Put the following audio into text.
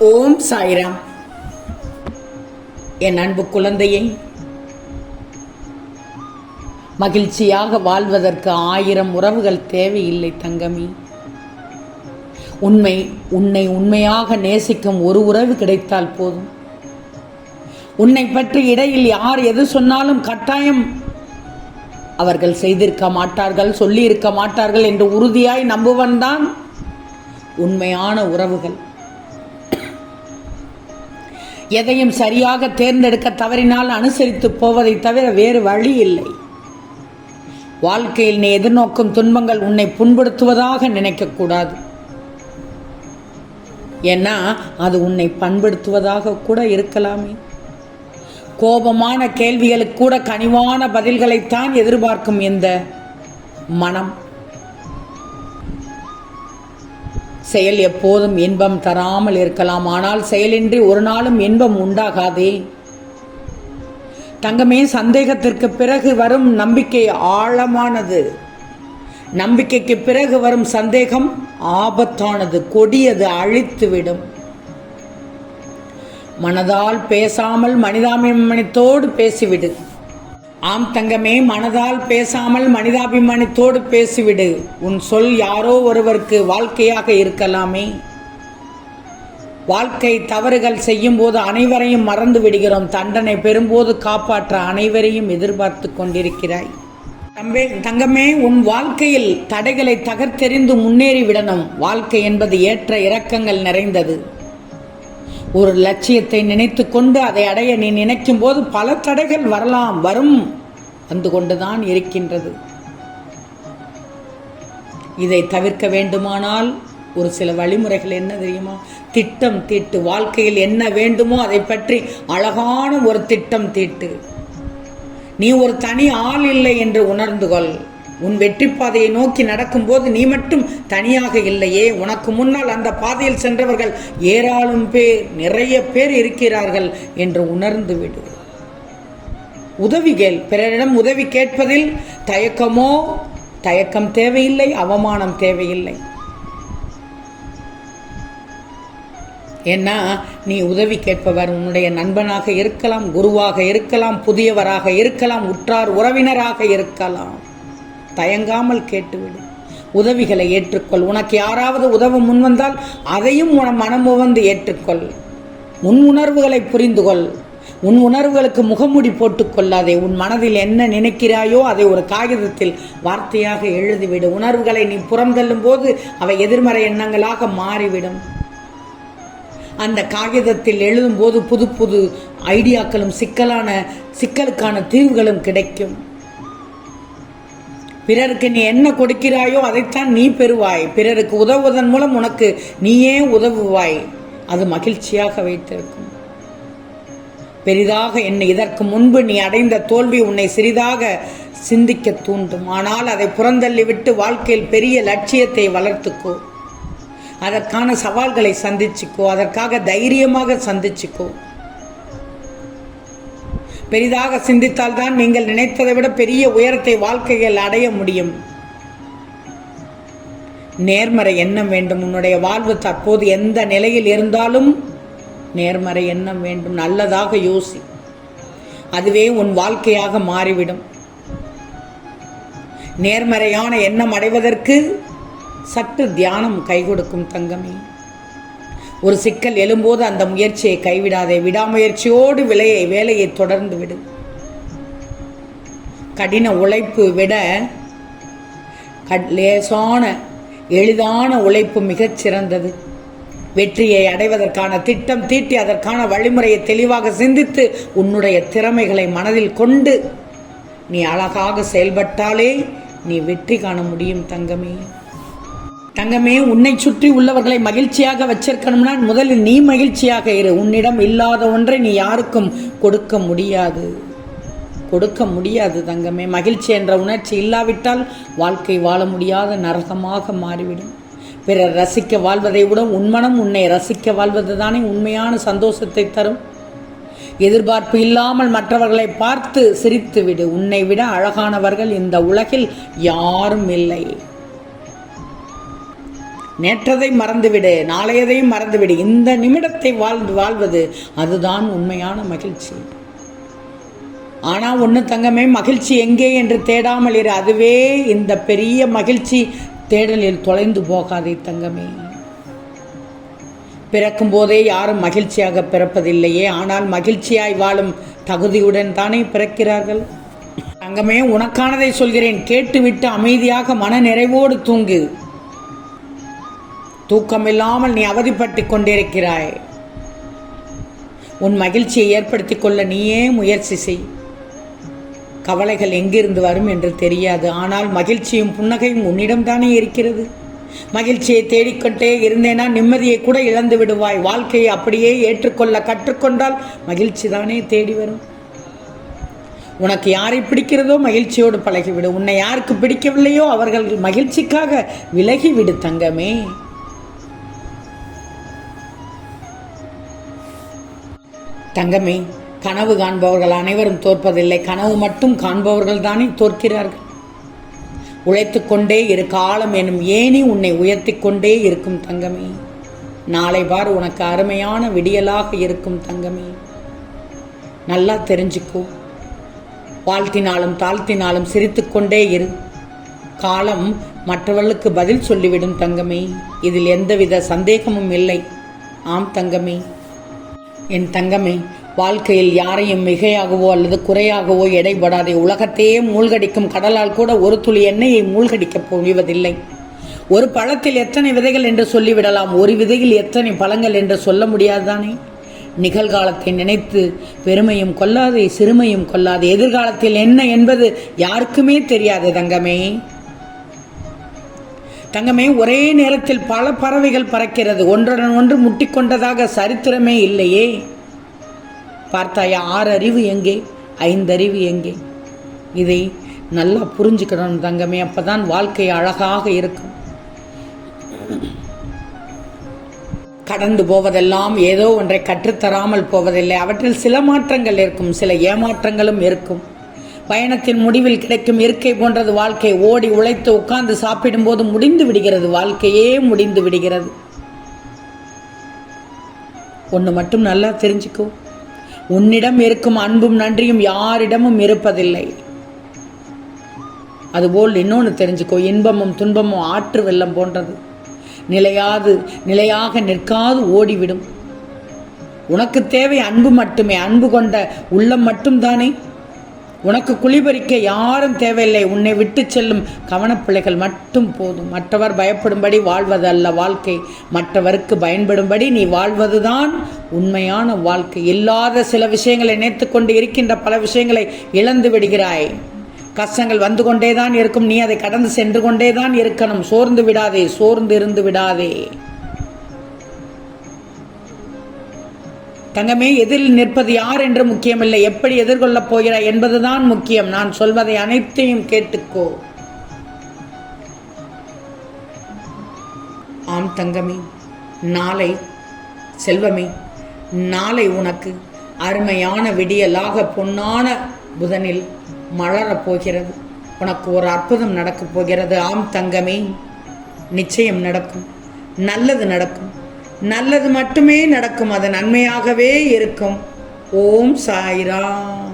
ஓம் சாய்ராம். என் அன்பு குழந்தையை, மகிழ்ச்சியாக வாழ்வதற்கு 1000 உறவுகள் தேவையில்லை தங்கமி. உன்னை உண்மையாக நேசிக்கும் ஒரு உறவு கிடைத்தால் போதும். உன்னை பற்றி இடையில் யார் எது சொன்னாலும் கட்டாயம் அவர்கள் செய்திருக்க மாட்டார்கள், சொல்லியிருக்க மாட்டார்கள் என்று உறுதியாய் நம்புவன்தான் உண்மையான உறவுகள். எதையும் சரியாக தேர்ந்தெடுக்க தவறினால் அனுசரித்து போவதை தவிர வேறு வழி இல்லை. வாழ்க்கையில் நீ எதிர்நோக்கும் துன்பங்கள் உன்னை புண்படுத்துவதாக நினைக்கக்கூடாது. ஏன்னா அது உன்னை பண்படுத்துவதாக கூட இருக்கலாமே. கோபமான கேள்விகளுக்கு கூட கனிவான பதில்களைத்தான் எதிர்பார்க்கும் இந்த மனம். செயல் எப்போதும் இன்பம் தராமல் இருக்கலாம், ஆனால் செயலின்றி ஒரு நாளும் இன்பம் உண்டாகாதே தங்கமே. சந்தேகத்திற்கு பிறகு வரும் நம்பிக்கை ஆழமானது. நம்பிக்கைக்கு பிறகு வரும் சந்தேகம் ஆபத்தானது, கொடியது, அழித்துவிடும். மனதால் பேசாமல் மனிதாபிமானத்தோடு பேசிவிடு. ஆம் தங்கமே, மனதால் பேசாமல் மனிதாபிமானத்தோடு பேசிவிடு. உன் சொல் யாரோ ஒருவருக்கு வாழ்க்கையாக இருக்கலாமே. வாழ்க்கை தவறுகள் செய்யும் போது அனைவரையும் மறந்து விடுகிறோம். தண்டனை பெறும்போது காப்பாற்ற அனைவரையும் எதிர்பார்த்து கொண்டிருக்கிறாய். தங்கமே, உன் வாழ்க்கையில் தடைகளை தகர்த்தெறிந்து முன்னேறி விடணும். வாழ்க்கை என்பது ஏற்ற இறக்கங்கள் நிறைந்தது. ஒரு லட்சியத்தை நினைத்து கொண்டு அதை அடைய நீ நினைக்கும் போது பல தடைகள் வரும், வந்து கொண்டுதான் இருக்கின்றது. இதை தவிர்க்க வேண்டுமானால் ஒரு சில வழிமுறைகள் என்ன தெரியுமா? திட்டம் தீட்டு. வாழ்க்கையில் என்ன வேண்டுமோ அதை பற்றி அழகான ஒரு திட்டம் தீட்டு. நீ ஒரு தனி ஆள் இல்லை என்று உணர்ந்து கொள். உன் வெற்றி பாதையை நோக்கி நடக்கும்போது நீ மட்டும் தனியாக இல்லையே. உனக்கு முன்னால் அந்த பாதையில் சென்றவர்கள் ஏராளம் பேர், நிறைய பேர் இருக்கிறார்கள் என்று உணர்ந்து விடு. உதவி கேள். பிறரிடம் உதவி கேட்பதில் தயக்கம் தேவையில்லை, அவமானம் தேவையில்லை. ஏன்னா நீ உதவி கேட்பவர் உன்னுடைய நண்பனாக இருக்கலாம், குருவாக இருக்கலாம், புதியவராக இருக்கலாம், உற்றார் உறவினராக இருக்கலாம். தயங்காமல் கேட்டுவிடு. உதவிகளை ஏற்றுக்கொள். உனக்கு யாராவது உதவ முன்வந்தால் அதையும் மனமுவந்து ஏற்றுக்கொள். உன் உணர்வுகளை புரிந்து கொள். உன் உணர்வுகளுக்கு முகமூடி போட்டுக்கொள்ளாதே. உன் மனதில் என்ன நினைக்கிறாயோ அதை ஒரு காகிதத்தில் வார்த்தையாக எழுதிவிடு. உணர்வுகளை நீ புறந்தள்ளும் போது அவை எதிர்மறை எண்ணங்களாக மாறிவிடும். அந்த காகிதத்தில் எழுதும் போது புது புது ஐடியாக்களும் சிக்கலுக்கான தீர்வுகளும் கிடைக்கும். பிறருக்கு நீ என்ன கொடுக்கிறாயோ அதைத்தான் நீ பெறுவாய். பிறருக்கு உதவுவதன் மூலம் உனக்கு நீயே உதவுவாய். அது மகிழ்ச்சியாக வைத்திருக்கும். பெரிதாக என்ன, இதற்கு முன்பு நீ அடைந்த தோல்வி உன்னை சிறிதாக சிந்திக்க தூண்டும். ஆனால் அதை புறந்தள்ளிவிட்டு வாழ்க்கையில் பெரிய லட்சியத்தை வளர்த்துக்கோ. அதற்கான சவால்களை சந்திச்சுக்கோ. அதற்காக தைரியமாக சந்திச்சுக்கோ. பெரிதாக சிந்தித்தால் தான் நீங்கள் நினைத்ததை விட பெரிய உயரத்தை வாழ்க்கையில் அடைய முடியும். நேர்மறை எண்ணம் வேண்டும். உன்னுடைய வாழ்வு தற்போது எந்த நிலையில் இருந்தாலும் நேர்மறை எண்ணம் வேண்டும். நல்லதாக யோசி. அதுவே உன் வாழ்க்கையாக மாறிவிடும். நேர்மறையான எண்ணம் அடைவதற்கு சற்று தியானம் கை கொடுக்கும் தங்கமே. ஒரு சிக்கல் எழும்போது அந்த முயற்சியை கைவிடாதே. விடாமுயற்சியோடு வேலையை தொடர்ந்து விடு. கடின உழைப்பு விட லேசான எளிதான உழைப்பு மிகச் சிறந்தது. வெற்றியை அடைவதற்கான திட்டம் தீட்டி அதற்கான வழிமுறையை தெளிவாக சிந்தித்து உன்னுடைய திறமைகளை மனதில் கொண்டு நீ அழகாக செயல்பட்டாலே நீ வெற்றி காண முடியும் தங்கமே. தங்கமே, உன்னை சுற்றி உள்ளவர்களை மகிழ்ச்சியாக வச்சிருக்கணும்னா முதலில் நீ மகிழ்ச்சியாக இரு. உன்னிடம் இல்லாத ஒன்றை நீ யாருக்கும் கொடுக்க முடியாது தங்கமே. மகிழ்ச்சி என்ற உணர்ச்சி இல்லாவிட்டால் வாழ்க்கை வாழ முடியாத நரகமாக மாறிவிடும். பிறர் ரசிக்க வாழ்வதை விட உன் மனம் உன்னை ரசிக்க வாழ்வது தானே உண்மையான சந்தோஷத்தை தரும். எதிர்பார்ப்பு இல்லாமல் மற்றவர்களை பார்த்து சிரித்து விடு. உன்னை விட அழகானவர்கள் இந்த உலகில் யாரும் இல்லை. நேற்றதை மறந்துவிடு, நாளையதையும் மறந்துவிடு. இந்த நிமிடத்தை வாழ்வது அதுதான் உண்மையான மகிழ்ச்சி. ஆனால் ஒன்று தங்கமே, மகிழ்ச்சி எங்கே என்று தேடாமல் இரு. அதுவே இந்த பெரிய மகிழ்ச்சி தேடலில் தொலைந்து போகாதே தங்கமே. பிறக்கும் போதே யாரும் மகிழ்ச்சியாக பிறப்பதில்லையே, ஆனால் மகிழ்ச்சியாய் வாழும் தகுதியுடன் தானே பிறக்கிறார்கள். தங்கமே, உனக்கானதை சொல்கிறேன், கேட்டுவிட்டு அமைதியாக மன நிறைவோடு தூங்கு. தூக்கமில்லாமல் நீ அவதிப்பட்டு கொண்டிருக்கிறாய். உன் மகிழ்ச்சியை ஏற்படுத்தி கொள்ள நீயே முயற்சி செய். கவலைகள் எங்கிருந்து வரும் என்று தெரியாது, ஆனால் மகிழ்ச்சியும் புன்னகையும் உன்னிடம்தானே இருக்கிறது. மகிழ்ச்சியை தேடிக்கொண்டே இருந்தேனா நிம்மதியை கூட இழந்து விடுவாய். வாழ்க்கையை அப்படியே ஏற்றுக்கொள்ள கற்றுக்கொண்டால் மகிழ்ச்சி தானே தேடி வரும். உனக்கு யாரை பிடிக்கிறதோ மகிழ்ச்சியோடு பழகிவிடு. உன்னை யாருக்கு பிடிக்கவில்லையோ அவர்கள் மகிழ்ச்சிக்காக விலகிவிடு தங்கமே. தங்கமே, கனவு காண்பவர்கள் அனைவரும் தோற்பதில்லை. கனவு மட்டும் காண்பவர்கள் தானே தோற்கிறார்கள். உழைத்து கொண்டே இரு. காலம் எனும் ஏணி உன்னை உயர்த்தி கொண்டே இருக்கும் தங்கமே. நாளை பார் உனக்கு அருமையான விடியலாக இருக்கும் தங்கமே. நல்லா தெரிஞ்சுக்கோ. வாழ்த்தினாலும் தாழ்த்தினாலும் சிரித்து கொண்டே இரு. காலம் மற்றவர்களுக்கு பதில் சொல்லிவிடும் தங்கமே. இதில் எந்தவித சந்தேகமும் இல்லை. ஆம் தங்கமே, என் தங்கமே, வாழ்க்கையில் யாரையும் மிகையாகவோ அல்லது குறையாகவோ எடைபடாதே. உலகத்தையே மூழ்கடிக்கும் கடலால் கூட ஒரு துளி எண்ணெயை மூழ்கடிக்கப் போவதில்லை. ஒரு பழத்தில் எத்தனை விதைகள் என்று சொல்லிவிடலாம், ஒரு விதையில் எத்தனை பழங்கள் என்று சொல்ல முடியாதுதானே. நிகழ்காலத்தை நினைத்து பெருமையும் கொள்ளாதே, சிறுமையும் கொள்ளாதே. எதிர்காலத்தில் என்ன என்பது யாருக்குமே தெரியாது தங்கமே. தங்கமே, ஒரே நேரத்தில் பல பறவைகள் பறக்கிறது. ஒன்றுடன் ஒன்று முட்டிக்கொண்டதாக சரித்திரமே இல்லையே. பார்த்தாயா, 6 அறிவு எங்கே, 5 அறிவு எங்கே? இதை நல்லா புரிஞ்சுக்கணும் தங்கமே. அப்பதான் வாழ்க்கை அழகாக இருக்கும். கடந்து போவதெல்லாம் ஏதோ ஒன்றை கற்றுத்தராமல் போவதில்லை. அவற்றில் சில மாற்றங்கள் இருக்கும், சில ஏமாற்றங்களும் இருக்கும். பயணத்தின் முடிவில் கிடைக்கும் இருக்கை போன்றது வாழ்க்கை. ஓடி உழைத்து உட்கார்ந்து சாப்பிடும்போது முடிந்து விடுகிறது, வாழ்க்கையே முடிந்து விடுகிறது. ஒன்று மட்டும் நல்லா தெரிஞ்சுக்கோ, உன்னிடம் இருக்கும் அன்பும் நன்றியும் யாரிடமும் இருப்பதில்லை. அதுபோல் இன்னொன்று தெரிஞ்சுக்கோ, இன்பமும் துன்பமும் ஆற்று வெள்ளம் போன்றது. நிலையாக நிற்காது ஓடிவிடும். உனக்கு தேவை அன்பு மட்டுமே. அன்பு கொண்ட உள்ளம் மட்டும்தானே. உனக்கு குளிபறிக்க யாரும் தேவையில்லை. உன்னை விட்டு செல்லும் கவனப்பிள்ளைகள் மட்டும் போதும். மற்றவர் பயப்படும்படி வாழ்வது அல்ல வாழ்க்கை, மற்றவருக்கு பயன்படும்படி நீ வாழ்வதுதான் உண்மையான வாழ்க்கை. இல்லாத சில விஷயங்களை நினைத்து கொண்டு இருக்கின்ற பல விஷயங்களை இழந்து விடுகிறாய். கஷ்டங்கள் வந்து கொண்டேதான் இருக்கும், நீ அதை கடந்து சென்று கொண்டேதான் இருக்கணும். சோர்ந்து விடாதே, சோர்ந்து இருந்து விடாதே தங்கமே. எதில் நிற்பது யார் என்று முக்கியமில்லை, எப்படி எதிர்கொள்ளப் போகிறாய் என்பதுதான் முக்கியம். நான் சொல்வதை அனைத்தையும் கேட்டுக்கோ. ஆம் தங்கமே, நாளை செல்வமே, நாளை உனக்கு அருமையான விடியலாக பொன்னான புதனில் மலரப் போகிறது. உனக்கு ஒரு அற்புதம் நடக்கப் போகிறது. ஆம் தங்கமே, நிச்சயம் நடக்கும். நல்லது நடக்கும். நல்லது மட்டுமே நடக்கும். அது நன்மையாகவே இருக்கும். ஓம் சாய்ராம்.